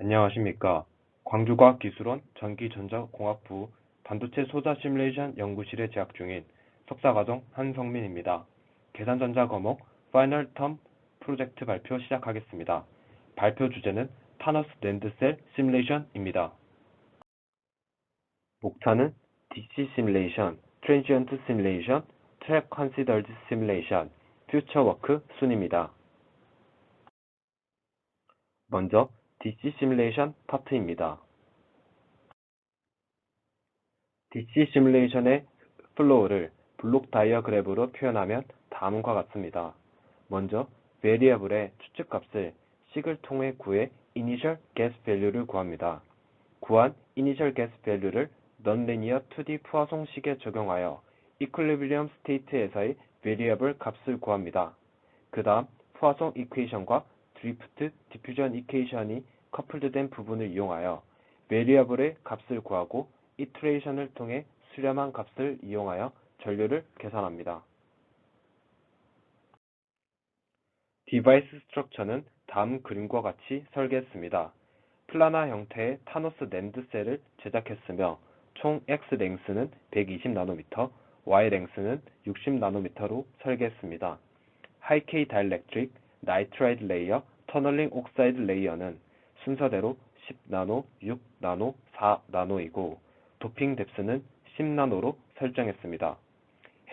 안녕하십니까. 광주과학기술원 전기전자공학부 반도체 소자 시뮬레이션 연구실에 재학 중인 석사과정 한성민입니다. 계산전자 과목 파이널 텀 프로젝트 발표 시작하겠습니다. 발표 주제는 타너스 낸드셀 시뮬레이션입니다. 목차는 DC 시뮬레이션, 트랜지언트 시뮬레이션, 트랩 컨시더드 시뮬레이션, 퓨처 워크 순입니다. 먼저 DC 시뮬레이션 파트입니다. DC 시뮬레이션의 플로우를 블록 다이어그램으로 표현하면 다음과 같습니다. 먼저 베리어블의 추측값을 식을 통해 구해 이니셜 게스 밸류를 구합니다. 구한 이니셜 게스 밸류를 넌리니어 2D 포화송식에 적용하여 이퀄리브리엄 스테이트에서의 베리어블 값을 구합니다. 그 다음 포화송 이퀘이션과 드리프트 디퓨전 이퀘이션이 커플드된 부분을 이용하여 베리어블의 값을 구하고 이터레이션을 통해 수렴한 값을 이용하여 전류를 계산합니다. 디바이스 스트럭처는 다음 그림과 같이 설계했습니다. 플라나 형태의 타노스 낸드 셀을 제작했으며 총 X 랭스는 120나노미터, Y 랭스는 60나노미터로 설계했습니다. 하이케이 다이렉트릭, 나이트라이드 레이어, 터널링 옥사이드 레이어는 순서대로 10나노, 6나노, 4나노이고 도핑 뎁스는 10나노로 설정했습니다.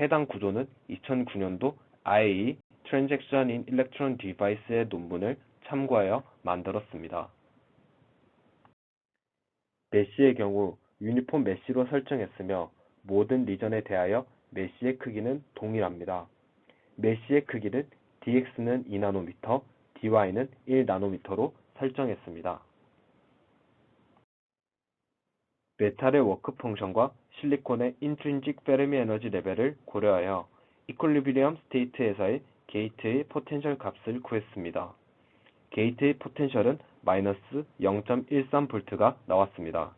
해당 구조는 2009년도 IAEA Transaction in Electron Device의 논문을 참고하여 만들었습니다. 메쉬의 경우 유니폼 메쉬로 설정했으며 모든 리전에 대하여 메쉬의 크기는 동일합니다. 메쉬의 크기는 DX는 2나노미터, DY는 1나노미터로 설정했습니다. 메탈의 워크 펑션과 실리콘의 인트린직 페르미 에너지 레벨을 고려하여 이퀄리브리엄 스테이트에서의 게이트의 포텐셜 값을 구했습니다. 게이트의 포텐셜은 마이너스 0.13V가 나왔습니다.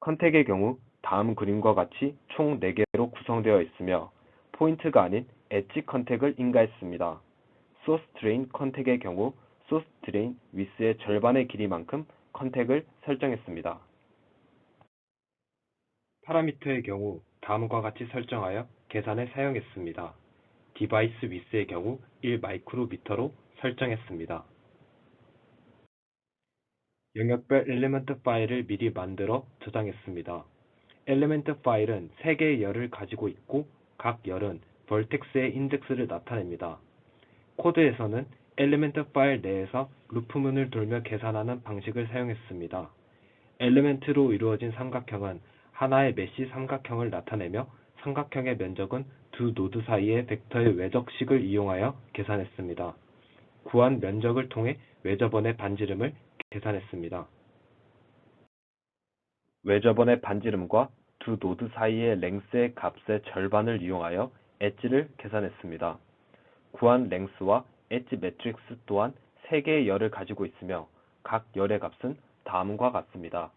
컨택의 경우 다음 그림과 같이 총 4개로 구성되어 있으며 포인트가 아닌 엣지 컨택을 인가했습니다. 소스 드레인 컨택의 경우 소스 드레인 위스의 절반의 길이만큼 컨택을 설정했습니다. 파라미터의 경우 다음과 같이 설정하여 계산에 사용했습니다. 디바이스 위스의 경우 1마이크로미터로 설정했습니다. 영역별 엘리먼트 파일을 미리 만들어 저장했습니다. 엘리먼트 파일은 3개의 열을 가지고 있고 각 열은 벌텍스의 인덱스를 나타냅니다. 코드에서는 엘리먼트 파일 내에서 루프문을 돌며 계산하는 방식을 사용했습니다. 엘리먼트로 이루어진 삼각형은 하나의 메쉬 삼각형을 나타내며 삼각형의 면적은 두 노드 사이의 벡터의 외적식을 이용하여 계산했습니다. 구한 면적을 통해 외접원의 반지름을 계산했습니다. 외접원의 반지름과 두 노드 사이의 랭스의 값의 절반을 이용하여 엣지를 계산했습니다. 구한 랭스와 엣지 매트릭스 또한 3개의 열을 가지고 있으며 각 열의 값은 다음과 같습니다.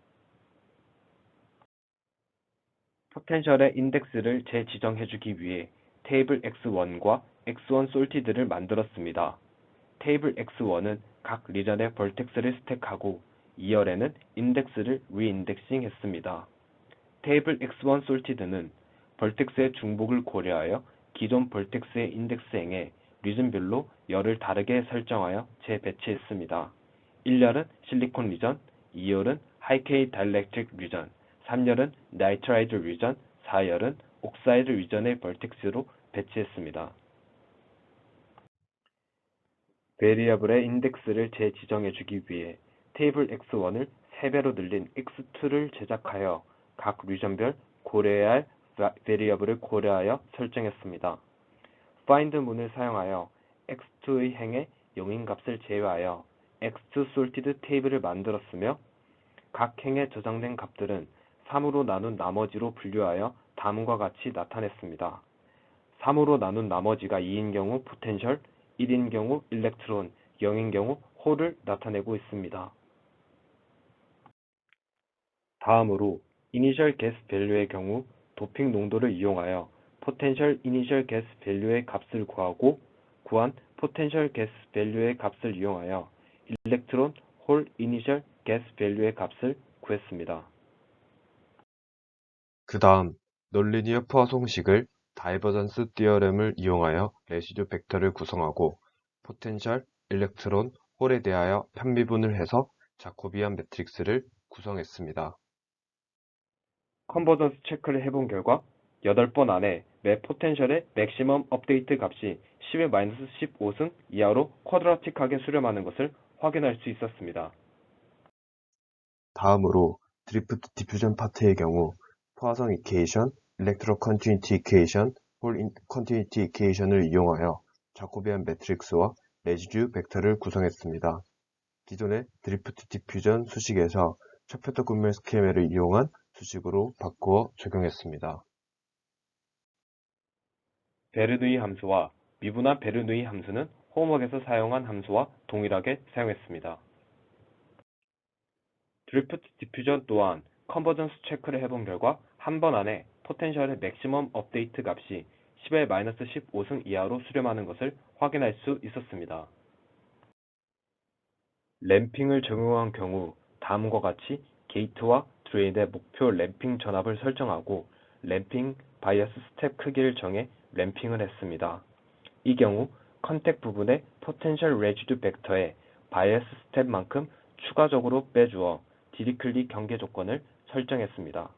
포텐셜의 인덱스를 재지정해주기 위해 테이블 X1과 X1 솔티드를 만들었습니다. 테이블 X1은 각 리전의 벌텍스를 스택하고 2열에는 인덱스를 리인덱싱 했습니다. 테이블 X1 솔티드는 벌텍스의 중복을 고려하여 기존 벌텍스의 인덱스행에 리전별로 열을 다르게 설정하여 재배치했습니다. 1열은 실리콘 리전, 2열은 하이케이 다이렉트릭 리전, 3열은 나이트라이드 리전, 4열은 옥사이드 리전의 벌텍스로 배치했습니다. 베리어블의 인덱스를 재지정해주기 위해 테이블 X1을 3배로 늘린 X2를 제작하여 각 리전별 고려해야 할 베리어블을 고려하여 설정했습니다. find 문을 사용하여 X2의 행의 용인값을 제외하여 X2 sorted 테이블을 만들었으며 각 행에 저장된 값들은 3으로 나눈 나머지로 분류하여 다음과 같이 나타냈습니다. 3으로 나눈 나머지가 2인 경우 포텐셜, 1인 경우 일렉트론, 0인 경우 홀을 나타내고 있습니다. 다음으로 이니셜 게스 밸류의 경우 도핑 농도를 이용하여 포텐셜 이니셜 게스 밸류의 값을 구하고 구한 포텐셜 게스 밸류의 값을 이용하여 일렉트론 홀 이니셜 게스 밸류의 값을 구했습니다. 그 다음 논리니어 포화송식을 다이버전스 티어렘을 이용하여 레시듀 벡터를 구성하고 포텐셜, 일렉트론, 홀에 대하여 편미분을 해서 자코비안 매트릭스를 구성했습니다. 컨버전스 체크를 해본 결과 8번 안에 매 포텐셜의 맥시멈 업데이트 값이 10의 -15승 이하로 쿼드라틱하게 수렴하는 것을 확인할 수 있었습니다. 다음으로 드리프트 디퓨전 파트의 경우 포화성 이퀘이션, 일렉트로 컨티뉴티 이퀘이션, 홀 컨티뉴티 이퀘이션을 이용하여 자코비안 매트릭스와 레지듀 벡터를 구성했습니다. 기존의 드리프트 디퓨전 수식에서 첩표터 군멸 스케메를 이용한 수식으로 바꾸어 적용했습니다. 베르누이 함수와 미분한 베르누이 함수는 홈워크에서 사용한 함수와 동일하게 사용했습니다. 드리프트 디퓨전 또한 컨버전스 체크를 해본 결과 한 번 안에 포텐셜의 맥시멈 업데이트 값이 10의 -15승 이하로 수렴하는 것을 확인할 수 있었습니다. 램핑을 적용한 경우 다음과 같이 게이트와 드레인의 목표 램핑 전압을 설정하고 램핑 바이어스 스텝 크기를 정해 램핑을 했습니다. 이 경우 컨택 부분의 포텐셜 레지듀 벡터에 바이어스 스텝만큼 추가적으로 빼주어 디리클리 경계 조건을 설정했습니다.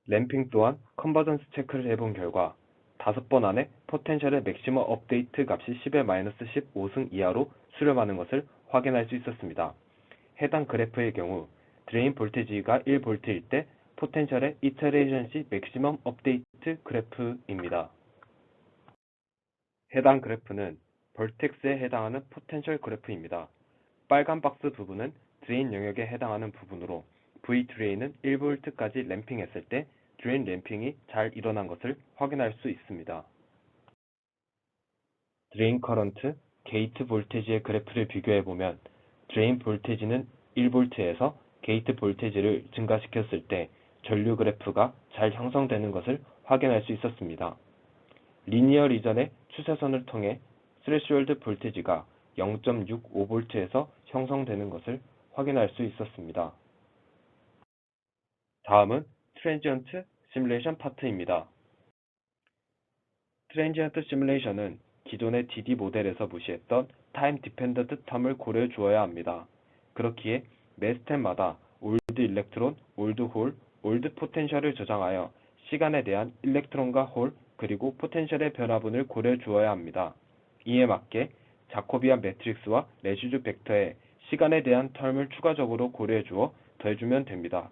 램핑 또한 컨버전스 체크를 해본 결과 5번 안에 포텐셜의 맥시멈 업데이트 값이 10의 -15승 이하로 수렴하는 것을 확인할 수 있었습니다. 해당 그래프의 경우 드레인 볼테지가 1V일 때 포텐셜의 이터레이션 시 맥시멈 업데이트 그래프입니다. 해당 그래프는 벌텍스에 해당하는 포텐셜 그래프입니다. 빨간 박스 부분은 드레인 영역에 해당하는 부분으로 V 드레인은 1V까지 램핑했을 때 드레인 램핑이 잘 일어난 것을 확인할 수 있습니다. 드레인 커런트, 게이트 볼테지의 그래프를 비교해보면 드레인 볼테지는 1V에서 게이트 볼테지를 증가시켰을 때 전류 그래프가 잘 형성되는 것을 확인할 수 있었습니다. 리니어 리전의 추세선을 통해 스레시홀드 볼테지가 0.65V에서 형성되는 것을 확인할 수 있었습니다. 다음은 트랜지언트 시뮬레이션 파트입니다. 트랜지언트 시뮬레이션은 기존의 DD 모델에서 무시했던 타임 디펜던트 텀을 고려해 주어야 합니다. 그렇기에 매 스텝마다 올드 일렉트론, 올드 홀, 올드 포텐셜을 저장하여 시간에 대한 일렉트론과 홀, 그리고 포텐셜의 변화분을 고려해 주어야 합니다. 이에 맞게 자코비안 매트릭스와 레시듀 벡터에 시간에 대한 텀을 추가적으로 고려해 주어 더해주면 됩니다.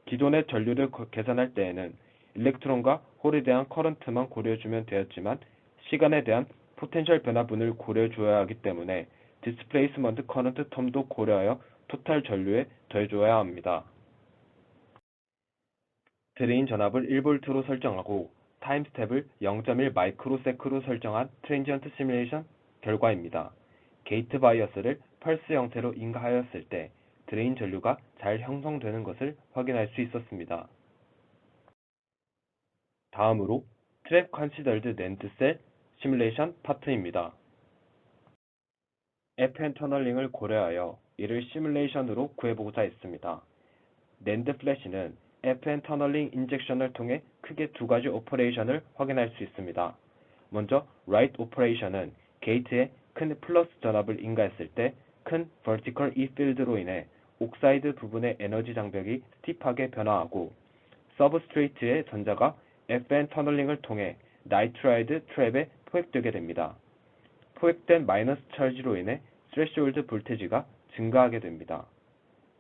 기존의 전류를 계산할 때에는 일렉트론과 홀에 대한 커런트만 고려해주면 되었지만 시간에 대한 포텐셜 변화분을 고려해 주어야 하기 때문에 디스플레이스먼트 커런트 텀도 고려하여 토탈 전류에 더해줘야 합니다. 드레인 전압을 1V로 설정하고 타임 스텝을 0.1 마이크로세크로 설정한 트랜지언트 시뮬레이션 결과입니다. 게이트 바이어스를 펄스 형태로 인가하였을 때 드레인 전류가 잘 형성되는 것을 확인할 수 있었습니다. 다음으로 트랩 컨시더드 낸드 셀 시뮬레이션 파트입니다. FN 터널링을 고려하여 이를 시뮬레이션으로 구해보고자 했습니다. 낸드 플래시는 FN 터널링 인젝션을 통해 크게 두 가지 오퍼레이션을 확인할 수 있습니다. 먼저 write 오퍼레이션은 게이트에 큰 플러스 전압을 인가했을 때 큰 vertical E 필드로 인해 옥사이드 부분의 에너지 장벽이 스티프하게 변화하고 서브스트레이트의 전자가 FN 터널링을 통해 나이트라이드 트랩에 포획되게 됩니다. 포획된 마이너스 찰지로 인해 스레시홀드 볼테지가 증가하게 됩니다.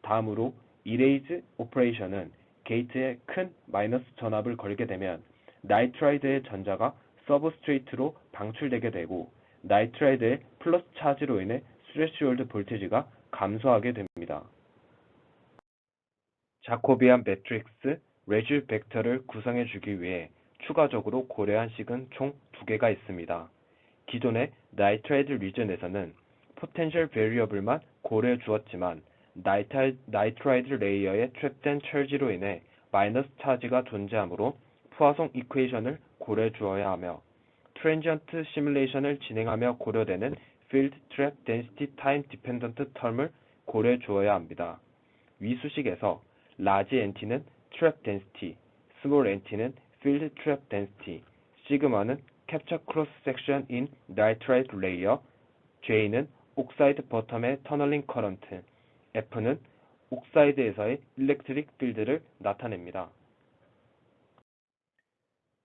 다음으로 이레이즈 오퍼레이션은 게이트에 큰 마이너스 전압을 걸게 되면 나이트라이드의 전자가 서브스트레이트로 방출되게 되고 나이트라이드의 플러스 차지로 인해 스레시홀드 볼테지가 감소하게 됩니다. 자코비안 매트릭스 레지듀 벡터를 구성해 주기 위해 추가적으로 고려한 식은 총 2개가 있습니다. 기존의 나이트라이드 리전에서는 포텐셜 베리어블만 고려해 주었지만 나이트라이드 레이어에 트랩된 찰지로 인해 마이너스 차지가 존재하므로 포화성 이퀘이션을 고려해 주어야 하며 트랜지언트 시뮬레이션을 진행하며 고려되는 field trap density time dependent term을 고려해 주어야 합니다. 위 수식에서 large NT는 trap density, small NT는 field trap density, 시그마는 capture cross section in nitride layer, J는 옥사이드 버텀의 터널링 커런트, F는 옥사이드에서의 일렉트릭 필드를 나타냅니다.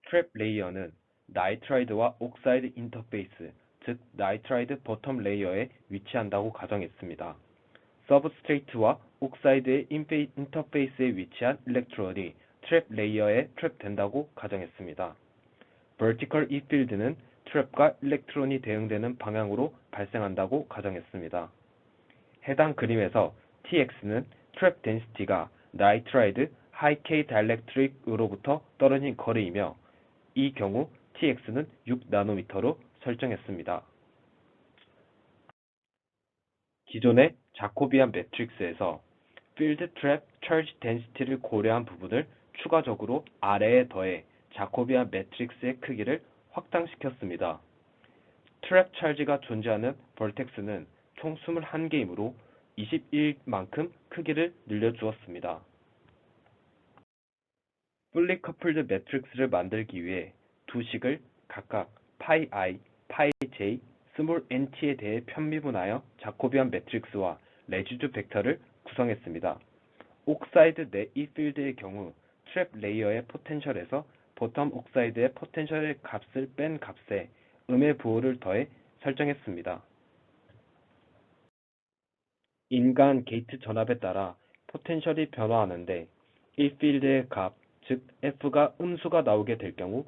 트랩 레이어는 나이트라이드와 옥사이드 인터페이스, 즉 나이트라이드 버텀 레이어에 위치한다고 가정했습니다. 서브스트레이트와 옥사이드의 인터페이스에 위치한 일렉트론이 트랩 레이어에 트랩된다고 가정했습니다. Vertical E 필드는 트랩과 일렉트론이 대응되는 방향으로 발생한다고 가정했습니다. 해당 그림에서 TX는 트랩 덴시티가 나이트라이드 하이 K 다이렉트릭으로부터 떨어진 거리이며 이 경우 TX는 6나노미터로 설정했습니다. 기존의 자코비안 매트릭스에서 필드 트랩 철지 덴시티를 고려한 부분을 추가적으로 아래에 더해 자코비안 매트릭스의 크기를 확장시켰습니다. 트랩 찰지가 존재하는 벌텍스는 총 21개이므로 21만큼 크기를 늘려주었습니다. fully coupled 매트릭스를 만들기 위해 두 식을 각각 파이 i, 파이 j, 스몰 nt에 대해 편미분하여 자코비안 매트릭스와 레지듀 벡터를 구성했습니다. 옥사이드 내 이 필드의 경우 트랩 레이어의 포텐셜에서 보텀 옥사이드의 포텐셜의 값을 뺀 값에 음의 부호를 더해 설정했습니다. 인간 게이트 전압에 따라 포텐셜이 변화하는데 이 필드의 값, 즉 F가 음수가 나오게 될 경우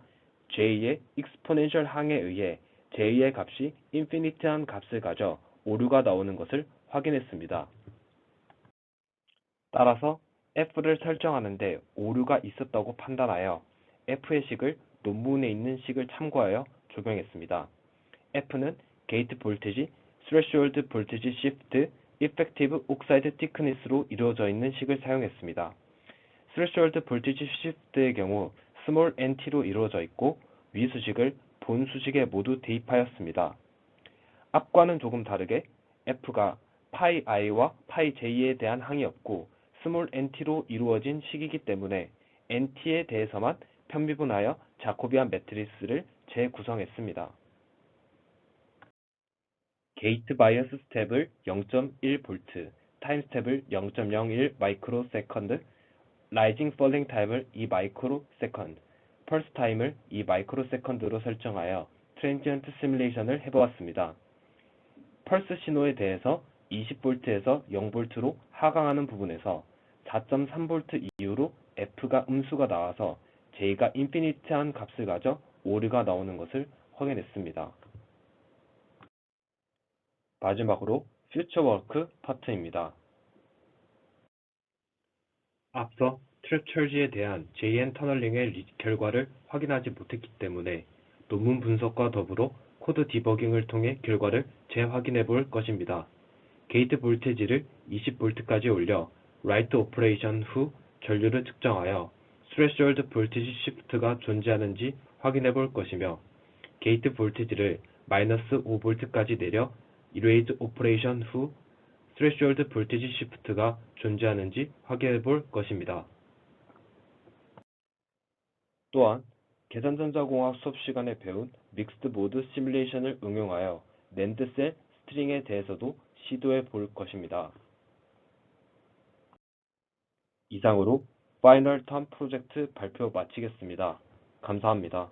J의 익스포넨셜 항에 의해 J의 값이 인피니트한 값을 가져 오류가 나오는 것을 확인했습니다. 따라서 F를 설정하는데 오류가 있었다고 판단하여 F의 식을 논문에 있는 식을 참고하여 적용했습니다. F는 게이트 볼티지, 스레시홀드 볼티지 시프트, 이펙티브 옥사이드 티크니스로 이루어져 있는 식을 사용했습니다. 스레시홀드 볼티지 시프트의 경우 스몰 nt로 이루어져 있고 위 수식을 본 수식에 모두 대입하였습니다. 앞과는 조금 다르게 F가 파이 i와 파이 j에 대한 항이었고 스몰 nt로 이루어진 식이기 때문에 nt에 대해서만 편미분하여 자코비안 매트리스를 재구성했습니다. 게이트 바이어스 스텝을 0.1V, 타임 스텝을 0.01 마이크로 세컨드, 라이징 펄링 타임을 2 마이크로 세컨드, 펄스 타임을 2 마이크로 세컨드로 설정하여 트랜지언트 시뮬레이션을 해보았습니다. 펄스 신호에 대해서 20V에서 0V로 하강하는 부분에서 4.3V 이후로 F가 음수가 나와서 J가 인피니트한 값을 가져 오류가 나오는 것을 확인했습니다. 마지막으로 퓨처 워크 파트입니다. 앞서 트랩 철지에 대한 JN 터널링의 결과를 확인하지 못했기 때문에 논문 분석과 더불어 코드 디버깅을 통해 결과를 재확인해 볼 것입니다. 게이트 볼티지를 20V까지 올려 라이트 오퍼레이션 후 전류를 측정하여 스레시홀드 볼티지 시프트가 존재하는지 확인해 볼 것이며 게이트 볼티지를 마이너스 5V까지 내려 이레이즈 오퍼레이션 후 스레시홀드 볼티지 시프트가 존재하는지 확인해 볼 것입니다. 또한 계산전자공학 수업 시간에 배운 믹스드 모드 시뮬레이션을 응용하여 낸드 셀 스트링에 대해서도 시도해 볼 것입니다. 이상으로 파이널 텀 프로젝트 발표 마치겠습니다. 감사합니다.